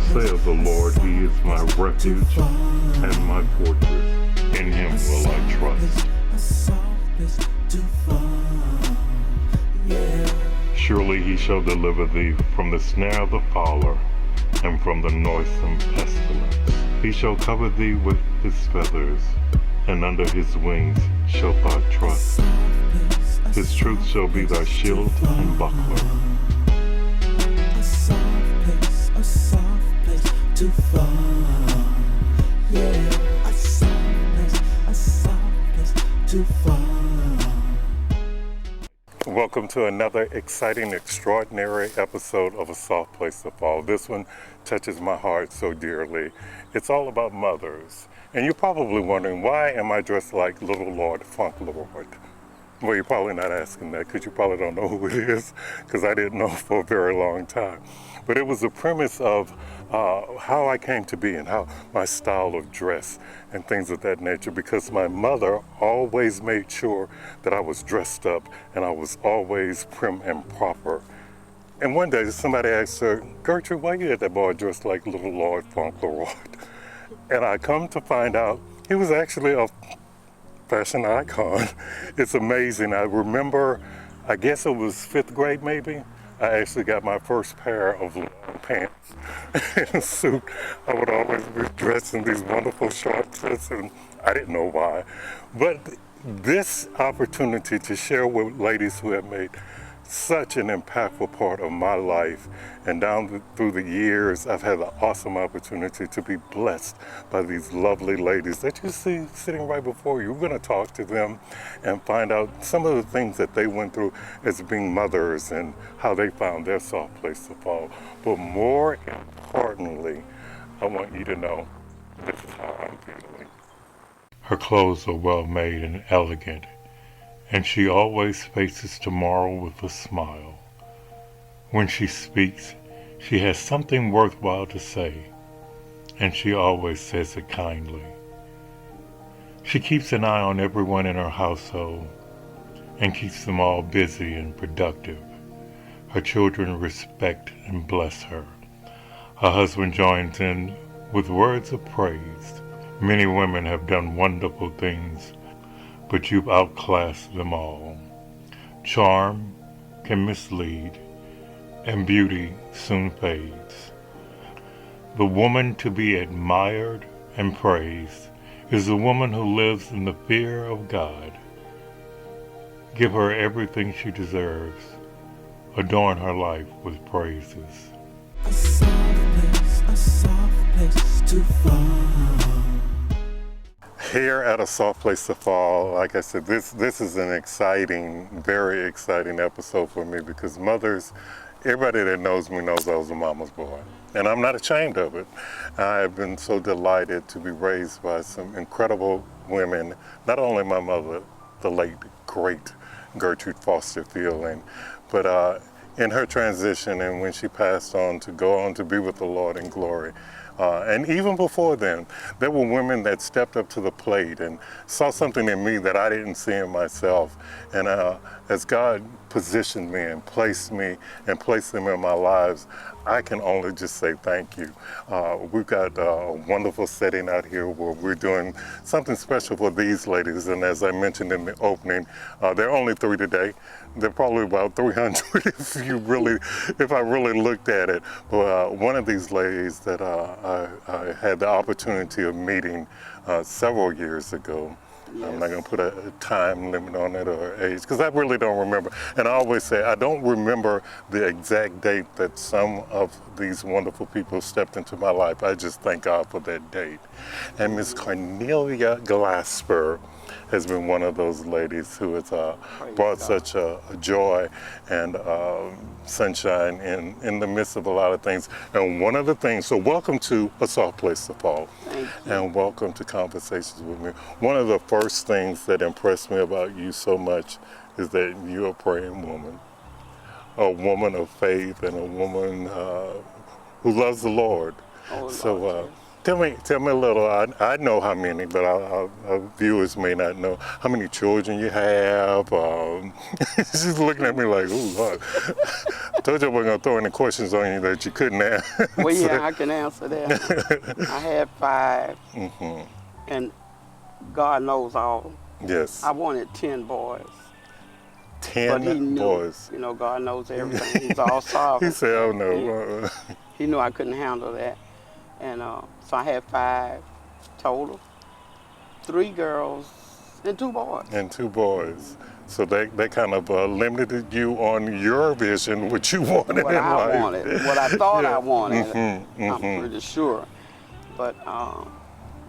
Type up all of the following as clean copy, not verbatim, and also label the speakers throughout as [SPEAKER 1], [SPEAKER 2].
[SPEAKER 1] saith the Lord, He is my refuge and my fortress. In Him will I trust. Surely He shall deliver thee from the snare of the fowler and from the noisome pestilence. He shall cover thee with His feathers, and under His wings shalt thou trust. His truth shall be thy shield and buckler.
[SPEAKER 2] A soft place to fall. Yeah, a soft place to fall.
[SPEAKER 1] Welcome to another exciting, extraordinary episode of A Soft Place to Fall. This one touches my heart so dearly. It's all about mothers. And you're probably wondering, why am I dressed like Little Lord Funk Lord? Well, you're probably not asking that because you probably don't know who it is, because I didn't know for a very long time. But it was the premise of how I came to be and how my style of dress and things of that nature, because my mother always made sure that I was dressed up and I was always prim and proper. And one day somebody asked her, "Gertrude, why you had that boy dressed like Little Lord Fauntleroy?" And I come to find out he was actually a fashion icon. It's amazing. I remember, I guess it was 5th grade maybe, I actually got my first pair of long pants and a suit. I would always be dressed in these wonderful shorts, and I didn't know why. But this opportunity to share with ladies who have made such an impactful part of my life, and through the years, I've had the awesome opportunity to be blessed by these lovely ladies that you see sitting right before you. We're going to talk to them and find out some of the things that they went through as being mothers and how they found their soft place to fall. But more importantly, I want you to know this is how I'm feeling. Her clothes are well made and elegant, and she always faces tomorrow with a smile. When she speaks, she has something worthwhile to say, and she always says it kindly. She keeps an eye on everyone in her household and keeps them all busy and productive. Her children respect and bless her. Her husband joins in with words of praise. Many women have done wonderful things, but you've outclassed them all. Charm can mislead, and beauty soon fades. The woman to be admired and praised is the woman who lives in the fear of God. Give her everything she deserves. Adorn her life with praises.
[SPEAKER 2] A soft place to fall.
[SPEAKER 1] Here at A Soft Place to Fall, like I said, this is an exciting, very exciting episode for me, because mothers, everybody that knows me knows I was a mama's boy. And I'm not ashamed of it. I've been so delighted to be raised by some incredible women, not only my mother, the late, great Gertrude Foster Fielding, but in her transition and when she passed on to go on to be with the Lord in glory. And even before then, there were women that stepped up to the plate and saw something in me that I didn't see in myself. And as God positioned me and placed them in my lives, I can only just say thank you. We've got a wonderful setting out here where we're doing something special for these ladies. And as I mentioned in the opening, there are only 3 today. There are probably about 300 if I really looked at it. But one of these ladies that I had the opportunity of meeting several years ago. Yes. I'm not going to put a time limit on it or age, because I really don't remember. And I always say I don't remember the exact date that some of these wonderful people stepped into my life. I just thank God for that date. And Miss Cornelia Glasper has been one of those ladies who has brought such a joy and sunshine in the midst of a lot of things. And one of the things, so welcome to A Soft Place to Fall.
[SPEAKER 3] Thank you.
[SPEAKER 1] And welcome to Conversations with Me. One of the first things that impressed me about you so much is that you're a praying woman, a woman of faith and a woman who loves the Lord.
[SPEAKER 3] Oh,
[SPEAKER 1] so
[SPEAKER 3] Lord,
[SPEAKER 1] Tell me a little. I know how many, but our viewers may not know how many children you have. She's looking at me like, "Ooh, Lord." I told you I wasn't gonna throw any questions on you that you couldn't answer.
[SPEAKER 3] Well, yeah, I can answer that. I had 5, and God knows all.
[SPEAKER 1] Yes,
[SPEAKER 3] I wanted 10 boys, but He
[SPEAKER 1] 10
[SPEAKER 3] knew.
[SPEAKER 1] boys.
[SPEAKER 3] You know, God knows everything. He's all
[SPEAKER 1] He
[SPEAKER 3] sovereign.
[SPEAKER 1] said, "Oh no."
[SPEAKER 3] He knew I couldn't handle that, and so I had 5 total, 3 girls and 2 boys.
[SPEAKER 1] And 2 boys. So they kind of limited you on your vision, what you wanted
[SPEAKER 3] What
[SPEAKER 1] in
[SPEAKER 3] I
[SPEAKER 1] life.
[SPEAKER 3] wanted, what I thought I wanted,
[SPEAKER 1] Mm-hmm,
[SPEAKER 3] I'm pretty sure. But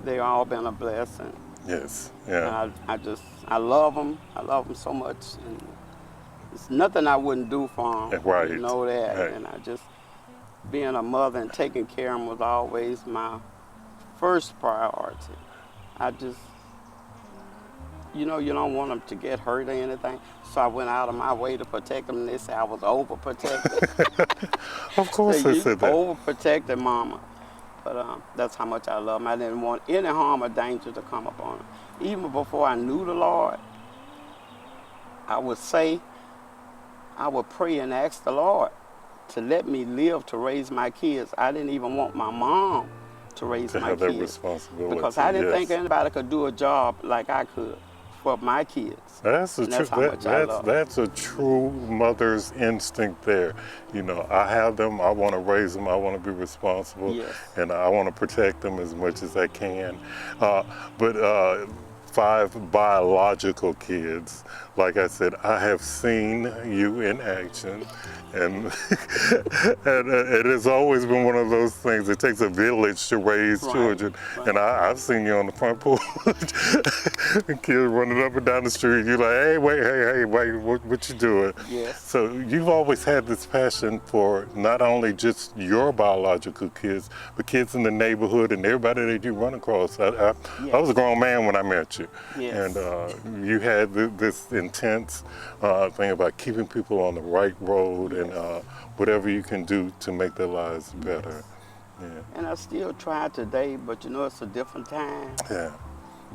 [SPEAKER 3] they all been a blessing.
[SPEAKER 1] Yes, yeah.
[SPEAKER 3] And I love them. I love them so much. And it's nothing I wouldn't do for them.
[SPEAKER 1] Right.
[SPEAKER 3] You know that.
[SPEAKER 1] Right.
[SPEAKER 3] And I just, being a mother and taking care of them was always my first priority. I just, you know, you don't want them to get hurt or anything. So I went out of my way to protect them. And they said I was overprotected.
[SPEAKER 1] Of course
[SPEAKER 3] So
[SPEAKER 1] they
[SPEAKER 3] you
[SPEAKER 1] said that.
[SPEAKER 3] overprotected mama. But that's how much I love them. I didn't want any harm or danger to come upon them. Even before I knew the Lord, I would pray and ask the Lord to let me live to raise my kids. I didn't even want my mom to raise
[SPEAKER 1] To
[SPEAKER 3] my
[SPEAKER 1] have that
[SPEAKER 3] kids.
[SPEAKER 1] responsibility.
[SPEAKER 3] Because I didn't
[SPEAKER 1] yes.
[SPEAKER 3] think anybody could do a job like I could for my kids.
[SPEAKER 1] That's a
[SPEAKER 3] And that's
[SPEAKER 1] true.
[SPEAKER 3] how much I love.
[SPEAKER 1] That's a true mother's instinct there. You know, I have them. I want to raise them. I want to be responsible,
[SPEAKER 3] Yes.
[SPEAKER 1] and I want to protect them as much as I can. But 5 biological kids. Like I said, I have seen you in action, and and it has always been one of those things. It takes a village to raise
[SPEAKER 3] Right,
[SPEAKER 1] children,
[SPEAKER 3] right.
[SPEAKER 1] and I've seen you on the front porch, and kids running up and down the street. You're like, hey, wait, what you doing?
[SPEAKER 3] Yes.
[SPEAKER 1] So you've always had this passion for not only just your biological kids, but kids in the neighborhood and everybody that you run across. I was a grown man when I met you,
[SPEAKER 3] Yes.
[SPEAKER 1] and you had this intense thing about keeping people on the right road and whatever you can do to make their lives better. Yeah.
[SPEAKER 3] And I still try today, but you know it's a different time.
[SPEAKER 1] Yeah.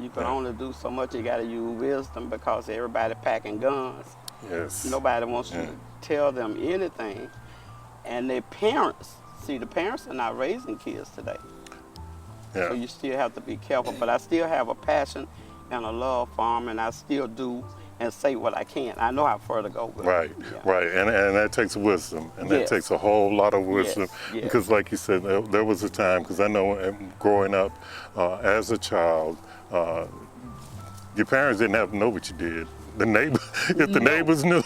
[SPEAKER 3] You can
[SPEAKER 1] Yeah.
[SPEAKER 3] only do so much. You got to use wisdom because everybody packing guns.
[SPEAKER 1] Yes.
[SPEAKER 3] Nobody wants you to tell them anything. And their parents, see, the parents are not raising kids today.
[SPEAKER 1] Yeah.
[SPEAKER 3] So you still have to be careful. But I still have a passion and a love for them, and I still do and say what I can. I know how far to go with
[SPEAKER 1] Right,
[SPEAKER 3] it. Yeah.
[SPEAKER 1] right, and that takes wisdom, and that
[SPEAKER 3] Yes.
[SPEAKER 1] takes a whole lot of wisdom,
[SPEAKER 3] Yes.
[SPEAKER 1] because like you said, there was a time, because I know growing up as a child, your parents didn't have to know what you did. The neighbor, if the neighbors knew,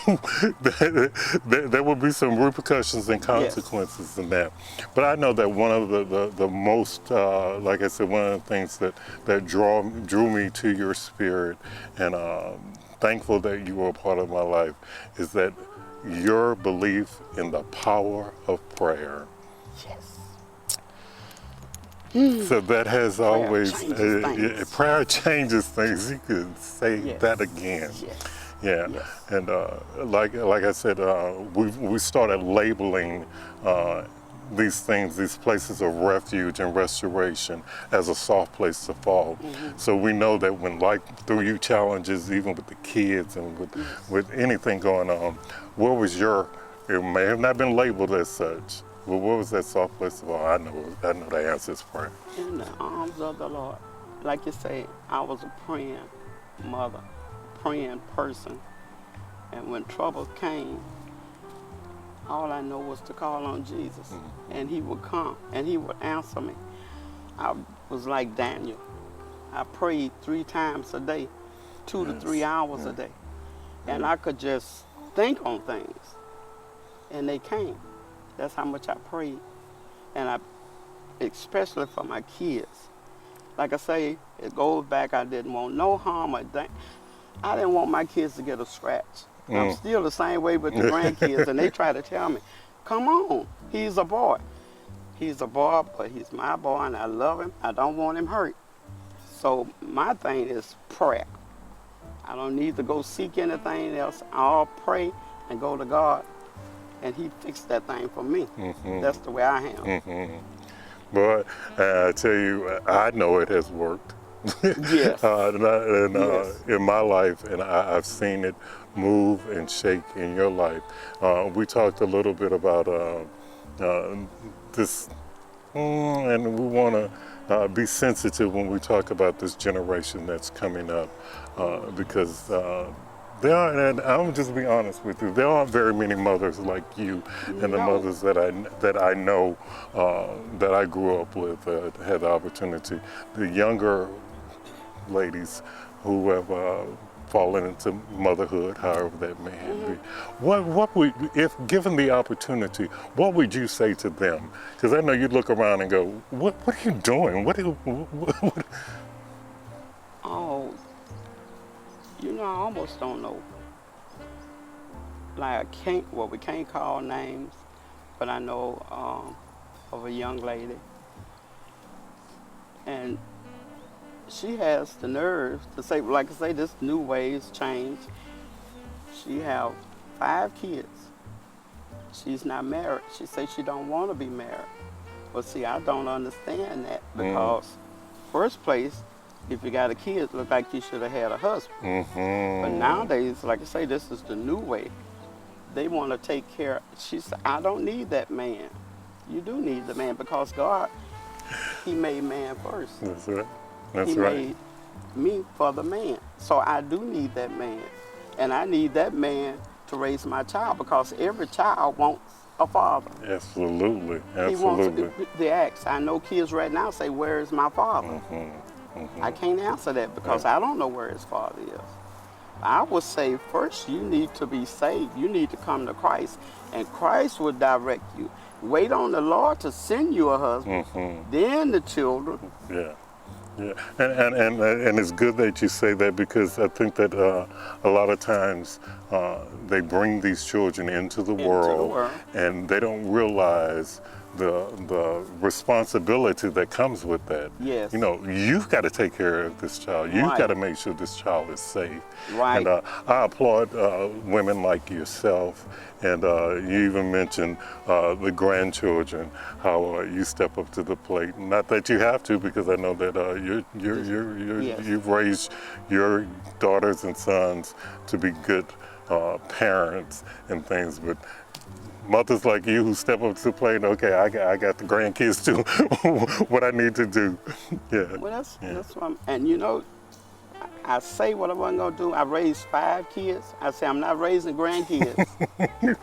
[SPEAKER 1] there would be some repercussions and consequences in that. But I know that one of the most, like I said, one of the things that drew me to your spirit, and thankful that you were a part of my life, is that your belief in the power of prayer.
[SPEAKER 3] Yes.
[SPEAKER 1] So that has always,
[SPEAKER 3] changes things.
[SPEAKER 1] prayer changes things. You could say
[SPEAKER 3] Yes.
[SPEAKER 1] that again.
[SPEAKER 3] Yes.
[SPEAKER 1] Yeah,
[SPEAKER 3] Yes.
[SPEAKER 1] and like I said, we started labeling these things, these places of refuge and restoration, as a soft place to fall. So we know that when life threw you challenges, even with the kids and with anything going on, where was it may have not been labeled as such, but where was that soft place to fall? I know the answer is prayer.
[SPEAKER 3] In the arms of the Lord. Like you say, I was a praying mother, praying person. And when trouble came, all I know was to call on Jesus. And he would come and he would answer me. I was like Daniel. I prayed 3 times a day, 2 to 3 hours a day. And I could just think on things. And they came. That's how much I prayed. And especially for my kids. Like I say, it goes back, I didn't want no harm or danger. I didn't want my kids to get a scratch. I'm still the same way with the grandkids, and they try to tell me, come on, he's a boy. He's a boy, but he's my boy, and I love him. I don't want him hurt. So my thing is prayer. I don't need to go seek anything else. I'll pray and go to God, and he fixed that thing for me. That's the way I am.
[SPEAKER 1] But I tell you, I know it has worked.
[SPEAKER 3] Yes. Yes.
[SPEAKER 1] In my life, and I've seen it move and shake in your life. We talked a little bit about this, and we want to be sensitive when we talk about this generation that's coming up, because there are, and I'm just be honest with you, there aren't very many mothers like you and the
[SPEAKER 3] No.
[SPEAKER 1] mothers that I know, that I grew up with, had the opportunity. The younger ladies who have fallen into motherhood, however that may be. What would, if given the opportunity, what would you say to them? Because I know you'd look around and go, what are you doing? What?
[SPEAKER 3] Oh, I almost don't know. Like we can't call names, but I know of a young lady, and she has the nerve to say, like I say, this new ways change. She have 5 kids. She's not married. She says she don't want to be married. But see, I don't understand that because first place, if you got a kid, it look like you should have had a husband. But nowadays, like I say, this is the new way. They want to take care. She said, I don't need that man. You do need the man because God, he made man first.
[SPEAKER 1] That's right. That's
[SPEAKER 3] He
[SPEAKER 1] right.
[SPEAKER 3] made me for the man. So I do need that man. And I need that man to raise my child because every child wants a father.
[SPEAKER 1] Absolutely.
[SPEAKER 3] He wants
[SPEAKER 1] Absolutely.
[SPEAKER 3] the ask. I know kids right now say, where is my father? I can't answer that because I don't know where his father is. I would say first you need to be saved. You need to come to Christ, and Christ will direct you. Wait on the Lord to send you a husband, then the children.
[SPEAKER 1] Yeah. Yeah, and it's good that you say that because I think that a lot of times they bring these children into the world and they don't realize the responsibility that comes with that.
[SPEAKER 3] Yes.
[SPEAKER 1] You've got to take care of this child. You've got to make sure this child is safe.
[SPEAKER 3] Right.
[SPEAKER 1] And I applaud women like yourself. And you even mentioned the grandchildren, how you step up to the plate. Not that you have to, because I know that you've raised your daughters and sons to be good parents and things, but mothers like you who step up to the plate, okay, I got the grandkids too. What I need to do. Yeah.
[SPEAKER 3] Well, that's what and I say what I wasn't gonna do. I raised 5 kids. I say I'm not raising grandkids.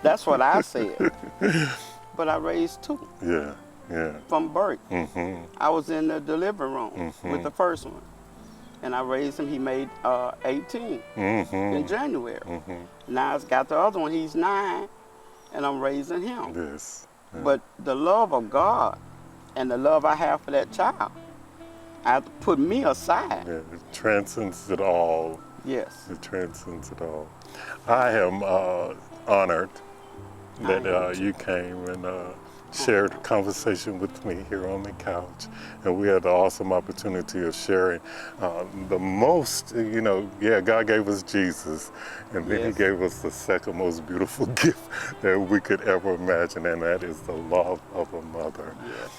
[SPEAKER 3] That's what I said. But I raised 2.
[SPEAKER 1] Yeah. Yeah.
[SPEAKER 3] From birth. I was in the delivery room with the first one, and I raised him. He made 18 in January. Now I've got the other one. He's 9. And I'm raising him.
[SPEAKER 1] Yes. Yeah.
[SPEAKER 3] But the love of God and the love I have for that child, I have to put me aside.
[SPEAKER 1] Yeah, it transcends it all.
[SPEAKER 3] Yes.
[SPEAKER 1] It transcends it all. I am honored that you came and shared a conversation with me here on the couch. And we had the awesome opportunity of sharing the most, God gave us Jesus. And then he gave us the second most beautiful gift that we could ever imagine, and that is the love of a mother.
[SPEAKER 3] Yes.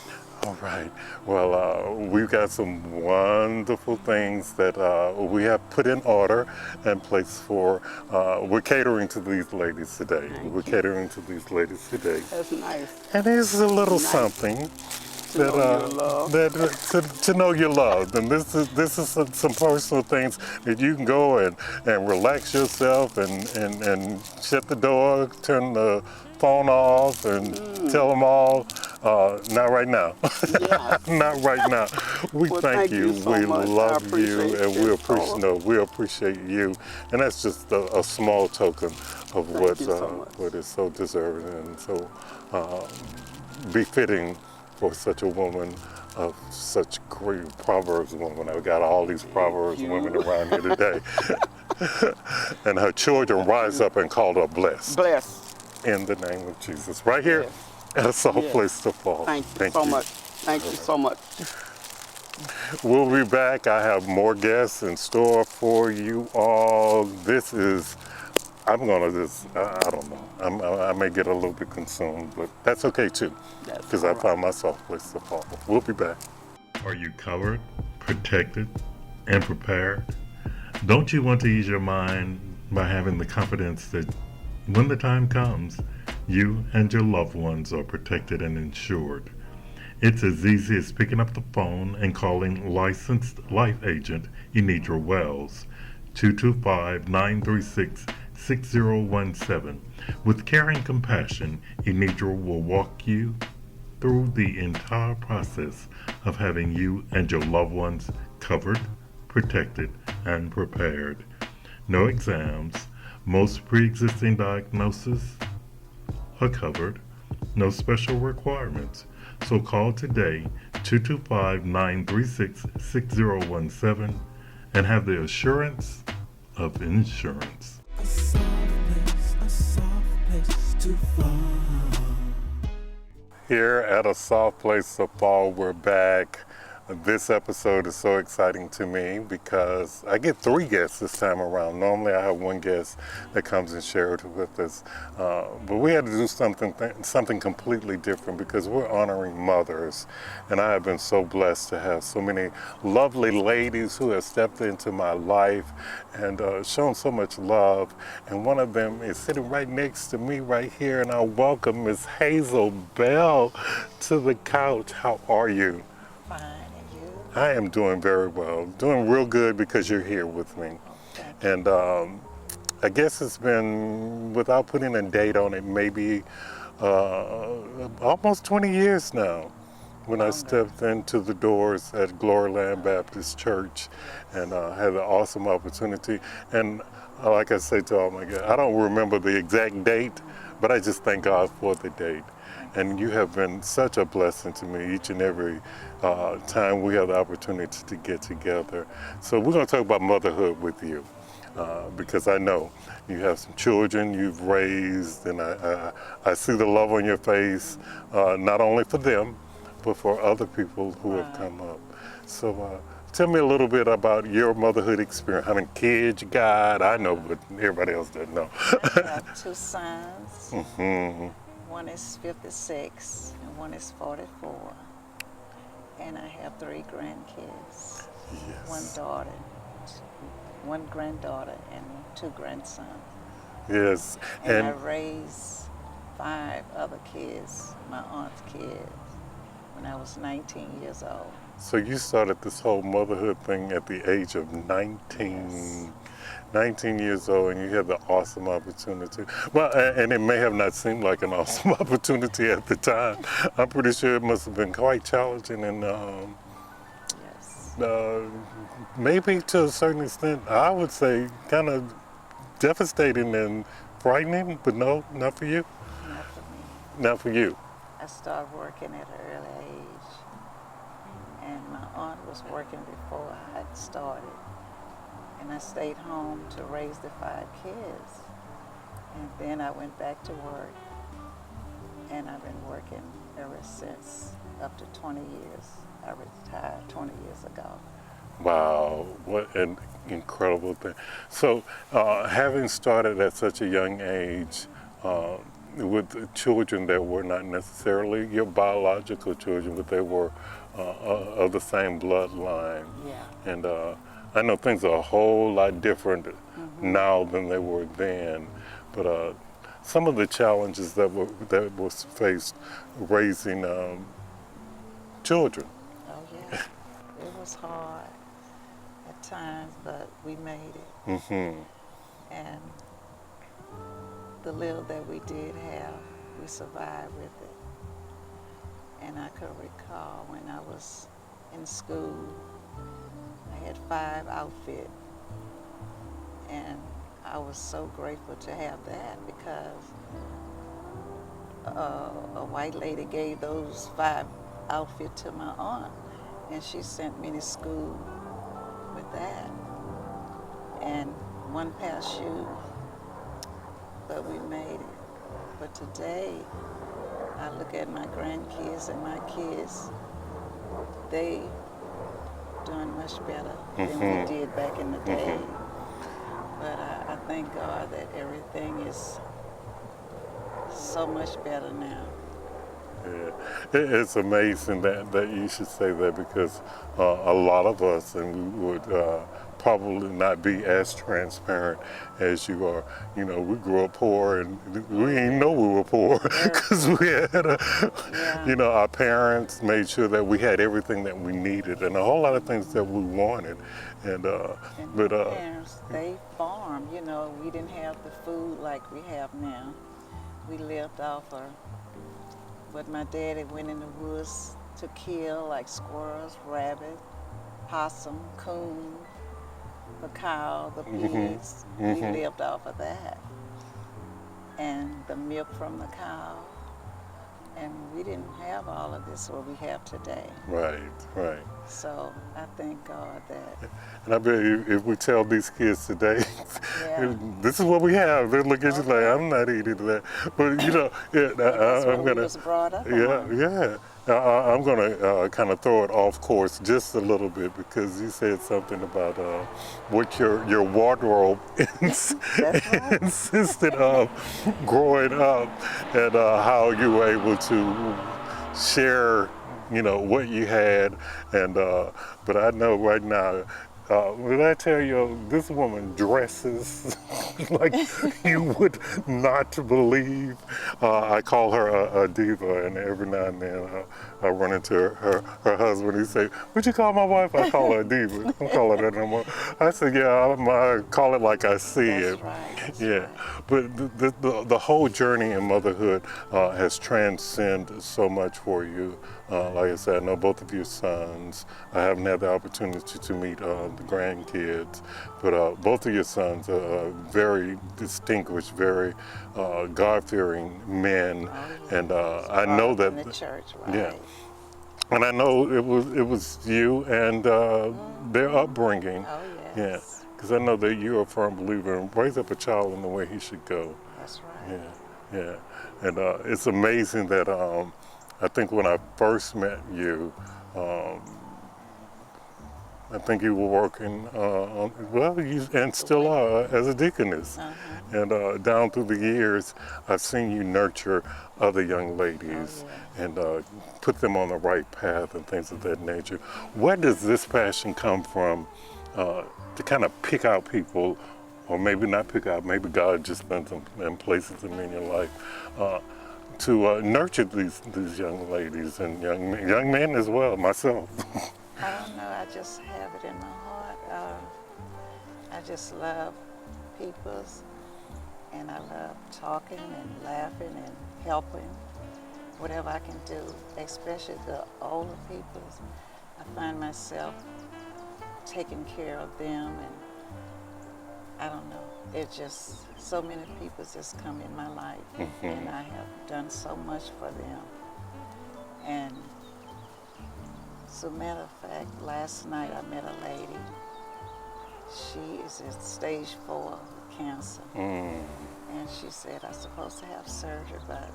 [SPEAKER 1] All right. Well, we've got some wonderful things that we have put in order and place for. We're catering to these ladies today. Catering to these ladies today.
[SPEAKER 3] That's nice.
[SPEAKER 1] And it's a little something to know you're loved. And this is some personal things that you can go and relax yourself and shut the door, turn the phone off, and tell them all. Not right now.
[SPEAKER 3] Yeah.
[SPEAKER 1] Not right now. We thank you.
[SPEAKER 3] So
[SPEAKER 1] we
[SPEAKER 3] much.
[SPEAKER 1] love you, and we appreciate you. And that's just a small token of what is so deserving and so befitting for such a woman of such great Proverbs woman. I've got all these Proverbs women around here today. And her children rise up and call her blessed.
[SPEAKER 3] Blessed.
[SPEAKER 1] In the name of Jesus. Right here at a soft place to fall.
[SPEAKER 3] Thank you so much. Thank you so much.
[SPEAKER 1] We'll be back. I have more guests in store for you all. This is I'm gonna just, I don't know. I may get a little bit consumed, but that's okay too,
[SPEAKER 3] That's
[SPEAKER 1] because
[SPEAKER 3] all
[SPEAKER 1] I
[SPEAKER 3] right.
[SPEAKER 1] found my soft place to fall. We'll be back. Are you covered, protected, and prepared? Don't you want to ease your mind by having the confidence that when the time comes, you and your loved ones are protected and insured? It's as easy as picking up the phone and calling licensed life agent Enidra Wells, 225-936-6017. With care and compassion, Enidra will walk you through the entire process of having you and your loved ones covered, protected, and prepared. No exams. Most pre-existing diagnoses are covered. No special requirements. So call today 225-936-6017 and have the assurance of insurance.
[SPEAKER 2] A soft place to fall.
[SPEAKER 1] Here at A Soft Place to Fall, we're back. This episode is so exciting to me because I get 3 guests this time around. Normally I have 1 guest that comes and shares with us. But we had to do something completely different because we're honoring mothers. And I have been so blessed to have so many lovely ladies who have stepped into my life and shown so much love. And one of them is sitting right next to me right here. And I welcome Miss Hazel Bell to the couch. How are you?
[SPEAKER 4] Fine, and you?
[SPEAKER 1] I am doing very well, doing real good because you're here with me.
[SPEAKER 4] Thank you.
[SPEAKER 1] And I guess it's been, without putting a date on it, maybe almost 20 years now when I
[SPEAKER 4] Longer.
[SPEAKER 1] stepped into the doors at Gloryland Baptist Church and had an awesome opportunity. And like I say to all my guests, I don't remember the exact date, but I just thank God for the date. And you have been such a blessing to me each and every time we have the opportunity to get together. So we're going to talk about motherhood with you because I know you have some children you've raised, and I see the love on your face, not only for them, but for other people who have come up. So tell me a little bit about your motherhood experience. How many kids you got? I know, but everybody else doesn't know.
[SPEAKER 4] I have 2 sons.
[SPEAKER 1] Mhm.
[SPEAKER 4] One is 56 and one is 44. And I have 3 grandkids.
[SPEAKER 1] Yes.
[SPEAKER 4] 1 daughter, 1 granddaughter, and 2 grandsons.
[SPEAKER 1] Yes.
[SPEAKER 4] And I raised 5 other kids, my aunt's kids, when I was 19 years old.
[SPEAKER 1] So you started this whole motherhood thing at the age of 19.
[SPEAKER 4] Yes.
[SPEAKER 1] 19 years old, and you had the awesome opportunity. Well, and it may have not seemed like an awesome opportunity at the time. I'm pretty sure it must have been quite challenging and
[SPEAKER 4] Yes.
[SPEAKER 1] maybe to a certain extent, I would say kind of devastating and frightening, but no, not for you.
[SPEAKER 4] Not for me.
[SPEAKER 1] Not for you.
[SPEAKER 4] I started working at an early age, and my aunt was working before I had started. And I stayed home to raise the 5 kids. And then I went back to work, and I've been working ever since, up to 20 years. I retired 20 years ago.
[SPEAKER 1] Wow, what an incredible thing. So, having started at such a young age, with children that were not necessarily your biological children, but they were of the same bloodline.
[SPEAKER 4] Yeah.
[SPEAKER 1] And I know things are a whole lot different now than they were then, but some of the challenges that was faced raising children.
[SPEAKER 4] Oh, yeah. It was hard at times, but we made it.
[SPEAKER 1] Mm-hmm.
[SPEAKER 4] And the little that we did have, we survived with it. And I could recall when I was in school, I had 5 outfits, and I was so grateful to have that because a white lady gave those 5 outfits to my aunt, and she sent me to school with that and 1 pair of shoes. But we made it. But today, I look at my grandkids and my kids, they doing much better than we did back in the day. But I thank God that everything is so much better now.
[SPEAKER 1] Yeah. It's amazing that you should say that because a lot of us, and we would probably not be as transparent as you are. You know, we grew up poor and we didn't know we were poor because we had,
[SPEAKER 4] Yeah.
[SPEAKER 1] you know, our parents made sure that we had everything that we needed and a whole lot of things that we wanted. And
[SPEAKER 4] And
[SPEAKER 1] but
[SPEAKER 4] my parents, they farmed. You know, we didn't have the food like we have now. We lived off of what my daddy went in the woods to kill, like squirrels, rabbit, possum, coon, the cow, the pigs. We lived off of that. And the milk from the cow. And we didn't have all of this what we have today.
[SPEAKER 1] right.
[SPEAKER 4] So I thank God that,
[SPEAKER 1] And I bet if we tell these kids today,
[SPEAKER 4] yeah.
[SPEAKER 1] this is what we have, they look at you like,
[SPEAKER 4] Okay.
[SPEAKER 1] I'm not eating that. But you know,
[SPEAKER 4] That's what
[SPEAKER 1] I'm
[SPEAKER 4] we
[SPEAKER 1] gonna,
[SPEAKER 4] was brought up
[SPEAKER 1] yeah,
[SPEAKER 4] on.
[SPEAKER 1] yeah. I'm gonna kind of throw it off course just a little bit because you said something about what your wardrobe
[SPEAKER 4] That's right.
[SPEAKER 1] insisted of growing up, and how you were able to share, you know, what you had, and but I know right now. When I tell you, this woman dresses like you would not believe. I call her a diva, and every now and then I run into her husband. He say, "What'd you call my wife?" I call her a diva. I don't call her that no more. I said, "Yeah, I call it like I see
[SPEAKER 4] That's
[SPEAKER 1] it."
[SPEAKER 4] right. That's
[SPEAKER 1] Yeah,
[SPEAKER 4] right.
[SPEAKER 1] but the whole journey in motherhood has transcended so much for you. Like I said, I know both of your sons. I haven't had the opportunity to meet the grandkids, but both of your sons are very distinguished, very God-fearing men, and I know
[SPEAKER 4] Brought up
[SPEAKER 1] that.
[SPEAKER 4] in the church, right?
[SPEAKER 1] Yeah. And I know it was you and their upbringing.
[SPEAKER 4] Oh,
[SPEAKER 1] Yeah,
[SPEAKER 4] yes.
[SPEAKER 1] because I know that you're a firm believer in raise up a child in the way he should go.
[SPEAKER 4] That's right.
[SPEAKER 1] Yeah, and it's amazing that I think when I first met you, I think you were working well, you and still are as a deaconess. And down through the years, I've seen you nurture other young ladies and put them on the right path and things of that nature. Where does this passion come from to kind of pick out people, or maybe not pick out, maybe God just sent them and places them in your life, to nurture these young ladies and young men as well, myself?
[SPEAKER 4] I don't know. I just have it in my heart. I just love peoples, and I love talking and laughing and helping. Whatever I can do, especially the older peoples. I find myself taking care of them, and I don't know. It's just so many people just come in my life, and I have done so much for them. And as a matter of fact, last night I met a lady. She is at stage 4 cancer. And she said, I'm supposed to have surgery, but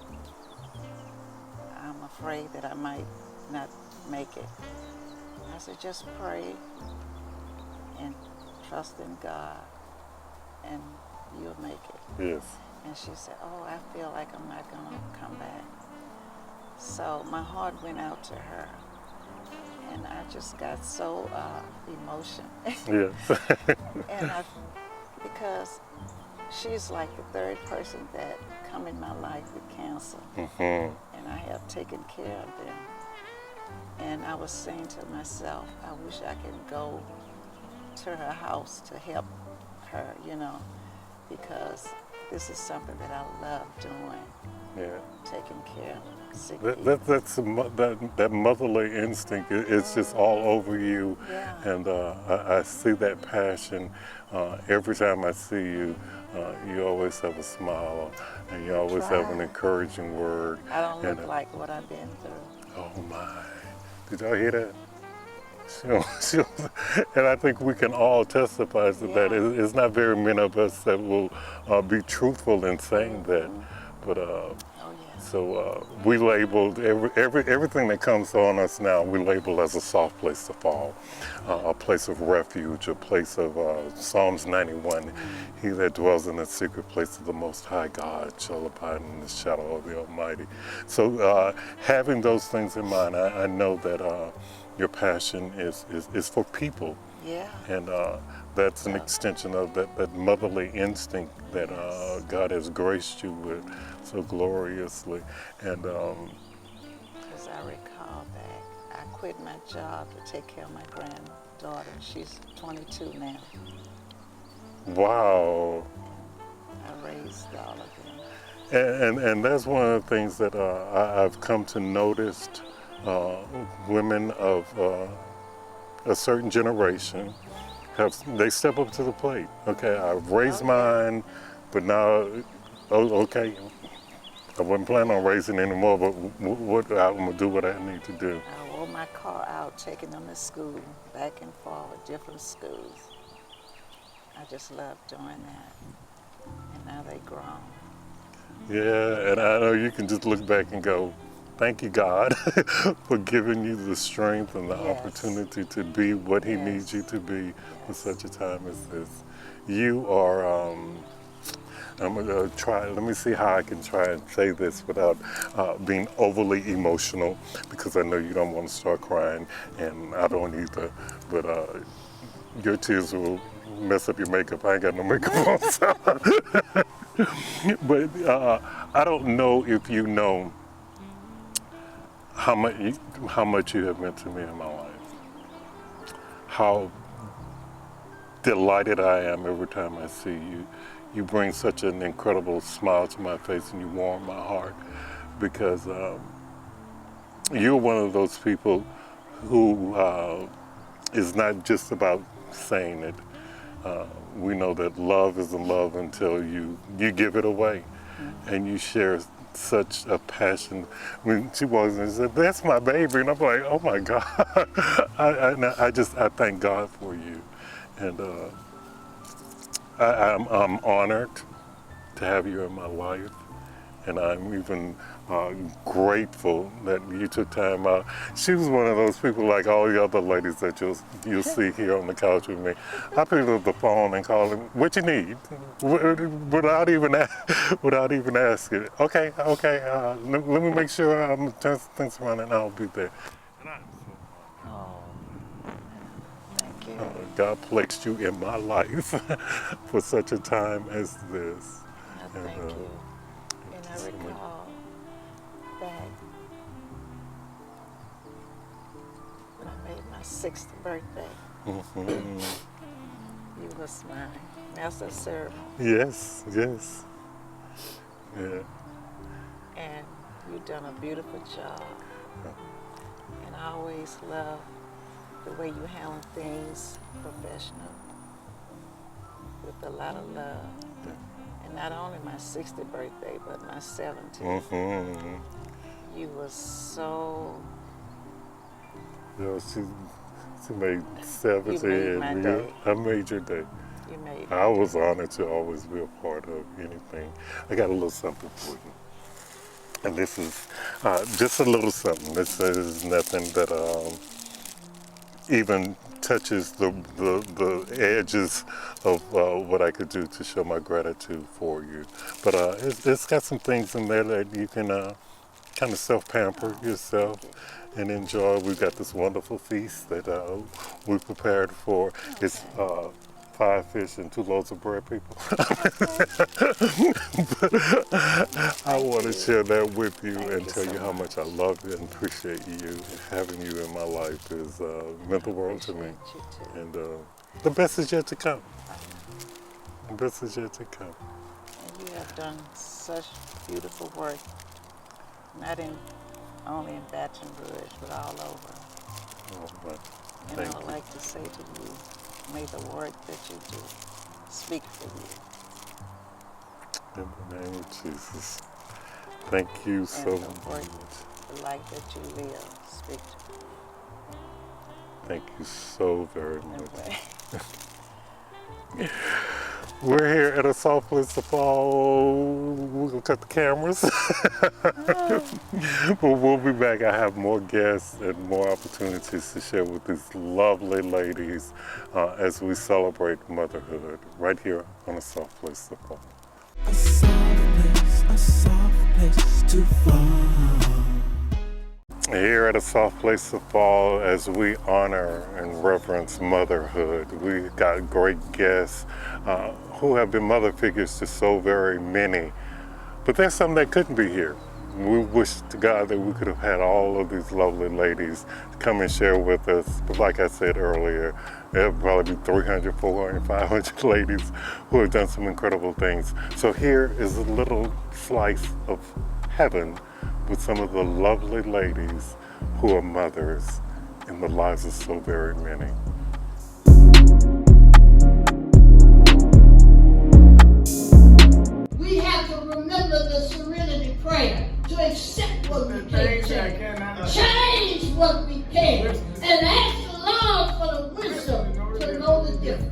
[SPEAKER 4] I'm afraid that I might not make it. I said, just pray and trust in God, and you'll make it.
[SPEAKER 1] Yes.
[SPEAKER 4] And she said, oh, I feel like I'm not gonna come back. So my heart went out to her, and I just got so emotional.
[SPEAKER 1] Yes.
[SPEAKER 4] And because she's like the 3rd person that come in my life with cancer, and I have taken care of them. And I was saying to myself, I wish I could go to her house to help her, you know, because this is something that I love doing,
[SPEAKER 1] Yeah.
[SPEAKER 4] taking care of sick people.
[SPEAKER 1] That motherly instinct. It's just all over you,
[SPEAKER 4] Yeah.
[SPEAKER 1] and I see that passion every time I see you. You always have a smile, and you always have an
[SPEAKER 4] Try.
[SPEAKER 1] encouraging word.
[SPEAKER 4] I don't
[SPEAKER 1] and,
[SPEAKER 4] look like what I've been through.
[SPEAKER 1] Oh my! Did y'all hear that? And I think we can all testify to that.
[SPEAKER 4] Yeah.
[SPEAKER 1] It's not very many of us that will be truthful in saying that, but.
[SPEAKER 4] Oh, yes.
[SPEAKER 1] So we labeled everything that comes on us now, we label as a soft place to fall, a place of refuge, a place of Psalms 91, he that dwells in the secret place of the Most High God shall abide in the shadow of the Almighty. So having those things in mind, I know that your passion is for people.
[SPEAKER 4] Yeah.
[SPEAKER 1] And that's an
[SPEAKER 4] Yeah.
[SPEAKER 1] extension of that motherly instinct that God has graced you with so gloriously. And
[SPEAKER 4] Because I recall that I quit my job to take care of my granddaughter. She's 22 now.
[SPEAKER 1] wow.
[SPEAKER 4] I raised all of them.
[SPEAKER 1] And that's one of the things that I've come to notice women of a certain generation they step up to the plate. Okay, I've raised mine, but now, okay, I wasn't planning on raising anymore, but I'm gonna do what I need to do.
[SPEAKER 4] I wore my car out, taking them to school, back and forth, different schools. I just love doing that. And now they grown.
[SPEAKER 1] Yeah, and I know you can just look back and go, thank you, God, for giving you the strength and the
[SPEAKER 4] Yes.
[SPEAKER 1] opportunity to be what He
[SPEAKER 4] Yes.
[SPEAKER 1] needs you to be for
[SPEAKER 4] Yes.
[SPEAKER 1] such a time as this. You are, I'm gonna try, let me see how I can try and say this without being overly emotional, because I know you don't want to start crying, and I don't either, but your tears will mess up your makeup. I ain't got no makeup on, so. But I don't know if you know how much you have meant to me in my life. How delighted I am every time I see you. You bring such an incredible smile to my face, and you warm my heart, because you're one of those people who is not just about saying it. We know that love isn't love until you give it away, and you share such a passion. When she walks in and said, "That's my baby," and I'm like, "Oh my God!" I thank God for you, and I'm honored to have you in my life, and I'm even grateful that you took time out. She was one of those people, like all the other ladies that you'll see here on the couch with me. I picked up the phone and called them, "What you need?" Without even asking. Okay. Let me make sure I'm turning things around, and I'll be there. And I'm so
[SPEAKER 4] Oh, thank you.
[SPEAKER 1] God placed you in my life for such a time as this.
[SPEAKER 4] No,
[SPEAKER 1] And,
[SPEAKER 4] thank you. And I
[SPEAKER 1] so much.
[SPEAKER 4] recall back when I made my 6th birthday,
[SPEAKER 1] Mhm.
[SPEAKER 4] you was my master servant,
[SPEAKER 1] Yes. Yeah.
[SPEAKER 4] and you done a beautiful job. And I always love the way you handle things professional, with a lot of love. And not only my 60th birthday, but my 70th.
[SPEAKER 1] Mm-hmm.
[SPEAKER 4] You was so,
[SPEAKER 1] Yeah, she made 70.
[SPEAKER 4] You made my
[SPEAKER 1] and
[SPEAKER 4] day.
[SPEAKER 1] I made your day.
[SPEAKER 4] you made
[SPEAKER 1] I
[SPEAKER 4] me.
[SPEAKER 1] was honored to always be a part of anything. I got a little something for you. And this is just a little something. This is nothing that even touches the edges of what I could do to show my gratitude for you. But it's got some things in there that you can kind of self-pamper yourself and enjoy. We've got this wonderful feast that we prepared for. It's 5 fish and 2 loaves of bread, people. I want to share that with you and tell you how much I love you and appreciate you. Having you in my life is meant the world to me.
[SPEAKER 4] Appreciate you too.
[SPEAKER 1] And the best is yet to come. The best is yet to come.
[SPEAKER 4] And you have done such beautiful work, not only in Baton Rouge, but all over.
[SPEAKER 1] Oh, my.
[SPEAKER 4] And
[SPEAKER 1] Thank
[SPEAKER 4] I would
[SPEAKER 1] you.
[SPEAKER 4] like to say to you, may the work that you do speak for you.
[SPEAKER 1] In the name of Jesus. Thank you so
[SPEAKER 4] And the work,
[SPEAKER 1] much.
[SPEAKER 4] the life that you live, speak to
[SPEAKER 1] Thank you so very
[SPEAKER 4] you.
[SPEAKER 1] much.
[SPEAKER 4] Anyway,
[SPEAKER 1] We're here at a soft place to fall. We're gonna cut the cameras. But we'll be back. I have more guests and more opportunities to share with these lovely ladies as we celebrate motherhood right here on a soft place to fall.
[SPEAKER 2] A soft place to fall.
[SPEAKER 1] Here at a soft place to fall, as we honor and reverence motherhood, we got great guests who have been mother figures to so very many. But there's some that couldn't be here. We wish to God that we could have had all of these lovely ladies come and share with us. But like I said earlier, there'll probably be 300, 400, 500 ladies who have done some incredible things. So here is a little slice of heaven with some of the lovely ladies who are mothers in the lives of so very many.
[SPEAKER 5] We have to remember the serenity prayer to accept what we can't change what we can, and ask the Lord for the wisdom to know the difference.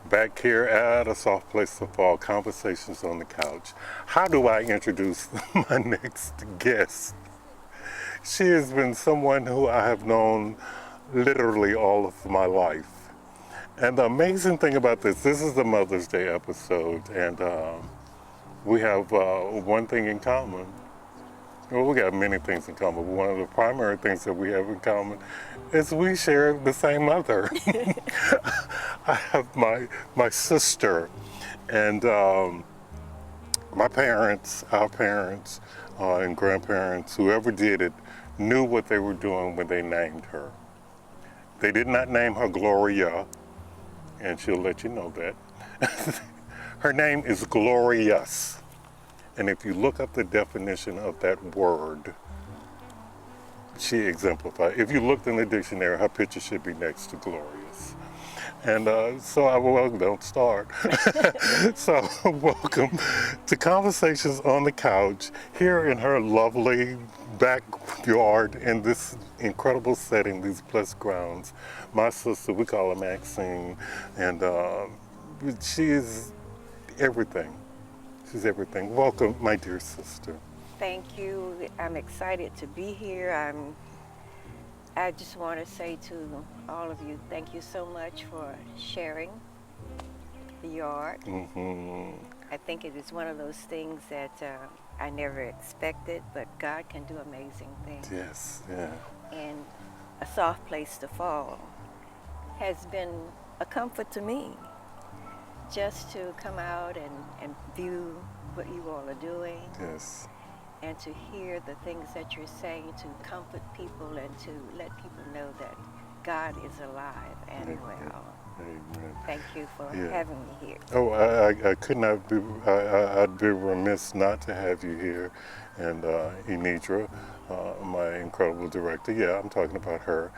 [SPEAKER 1] Back here at a soft place to fall, conversations on the couch. How do I introduce my next guest? She has been someone who I have known literally all of my life. And the amazing thing about this is the Mother's Day episode, and we have one thing in common. Well, we got many things in common, but one of the primary things that we have in common is we share the same mother. I have my sister, and my parents, our parents, and grandparents, whoever did it, knew what they were doing when they named her. They did not name her Gloria, and she'll let you know that. Her name is Glorious. And if you look up the definition of that word, she exemplifies. If you looked in the dictionary, her picture should be next to Glorious. And so I will, don't start. So welcome to Conversations on the Couch, here in her lovely backyard in this incredible setting, these blessed grounds. My sister, we call her Maxine, and she is everything. She's everything. Welcome, my dear sister.
[SPEAKER 6] Thank you. I'm excited to be here. I just want to say to all of you, thank you so much for sharing the yard. I think it is one of those things that I never expected, but God can do amazing things.
[SPEAKER 1] Yes, yeah.
[SPEAKER 6] And a soft place to fall has been a comfort to me. Just to come out and view what you all are doing.
[SPEAKER 1] Yes.
[SPEAKER 6] And to hear the things that you're saying to comfort people and to let people know that God is alive and well.
[SPEAKER 1] Amen.
[SPEAKER 6] Thank you for having me here.
[SPEAKER 1] Oh, I could not be, I'd be remiss not to have you here. And Enidra, my incredible director, yeah, I'm talking about her.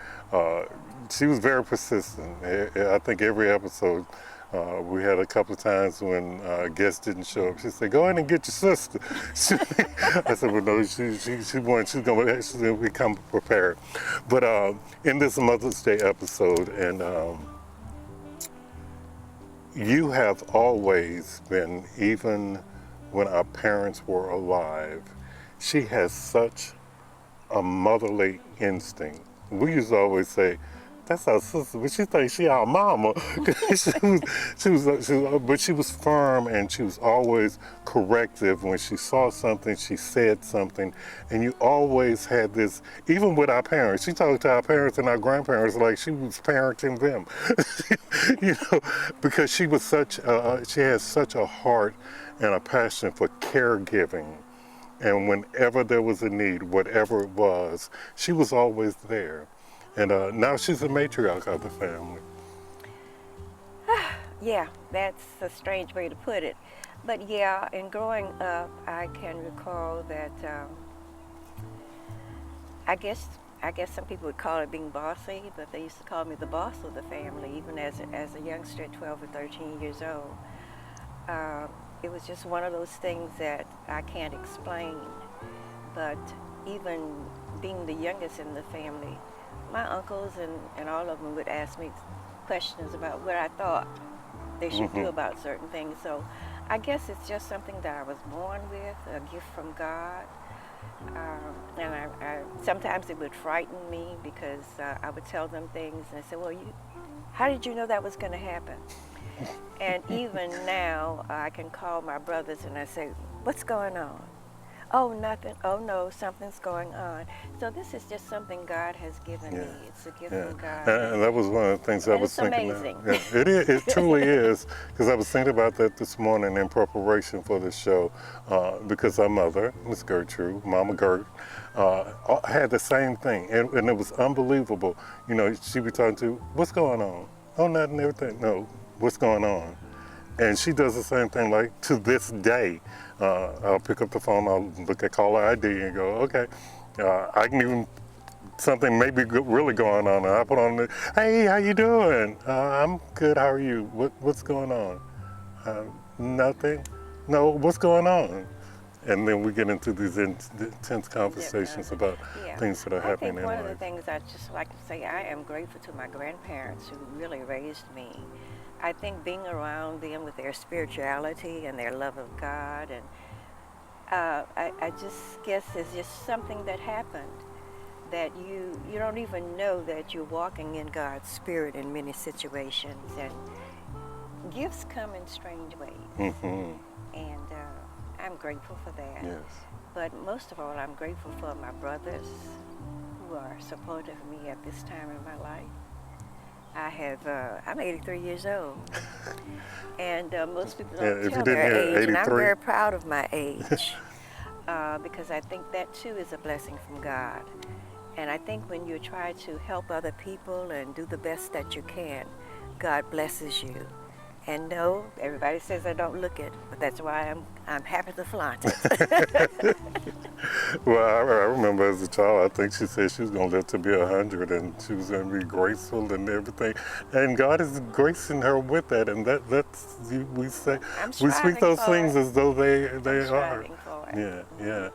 [SPEAKER 1] She was very persistent. I think every episode, we had a couple of times when guests didn't show up. She said, "Go in and get your sister." I said, "Well, no, she's going to become prepared." But in this Mother's Day episode, and you have always been, even when our parents were alive, she has such a motherly instinct. We used to always say, "That's our sister," but she thinks she our mama. But she was firm, and she was always corrective. When she saw something, she said something, and you always had this. Even with our parents, she talked to our parents and our grandparents like she was parenting them, because she was she has such a heart and a passion for caregiving. And whenever there was a need, whatever it was, she was always there. And now she's a matriarch of the family.
[SPEAKER 6] Yeah, that's a strange way to put it. But yeah, in growing up, I can recall that I guess some people would call it being bossy, but they used to call me the boss of the family, even as a youngster at 12 or 13 years old. It was just one of those things that I can't explain. But even being the youngest in the family, my uncles and all of them would ask me questions about what I thought they should do about certain things. So I guess it's just something that I was born with, a gift from God. And I sometimes it would frighten me because I would tell them things and I said, "Well, how did you know that was going to happen?" And even now, I can call my brothers and I say, "What's going on?" "Oh, nothing." "Oh, no, something's going on." So this is just something God has given me. It's a gift from God.
[SPEAKER 1] And that was one of the things I was thinking.
[SPEAKER 6] It's amazing.
[SPEAKER 1] Yeah, it is. It truly is. Because I was thinking about that this morning in preparation for the show. Because our mother, Miss Gertrude, Mama Gert, had the same thing, and it was unbelievable. She'd be talking to, "What's going on?" "Oh, nothing, everything." "No, what's going on?" And she does the same thing, like to this day. I'll pick up the phone, I'll look at caller ID and go, "Okay." I can even, something may be really going on, and I put on the, "Hey, how you doing?" "I'm good, how are you? What's going on?" "Nothing." "No, what's going on?" And then we get into these intense conversations about things that are happening in life.
[SPEAKER 6] I think one of the things I'd just like to say, I am grateful to my grandparents who really raised me. I think being around them with their spirituality and their love of God, and I just guess it's just something that happened. that you don't even know that you're walking in God's Spirit in many situations, and gifts come in strange ways. And I'm grateful for that.
[SPEAKER 1] Yes.
[SPEAKER 6] But most of all, I'm grateful for my brothers who are supportive of me at this time in my life. I'm 83 years old, and most people don't tell their age, and I'm very proud of my age because I think that too is a blessing from God. And I think when you try to help other people and do the best that you can, God blesses you. And no, everybody says I don't look it, but that's why I'm happy to flaunt it.
[SPEAKER 1] Well, I remember as a child, I think she said she was going to live to be 100 and she was going to be graceful and everything. And God is gracing her with that. And we speak those things as though they are.
[SPEAKER 6] For it.
[SPEAKER 1] Yeah.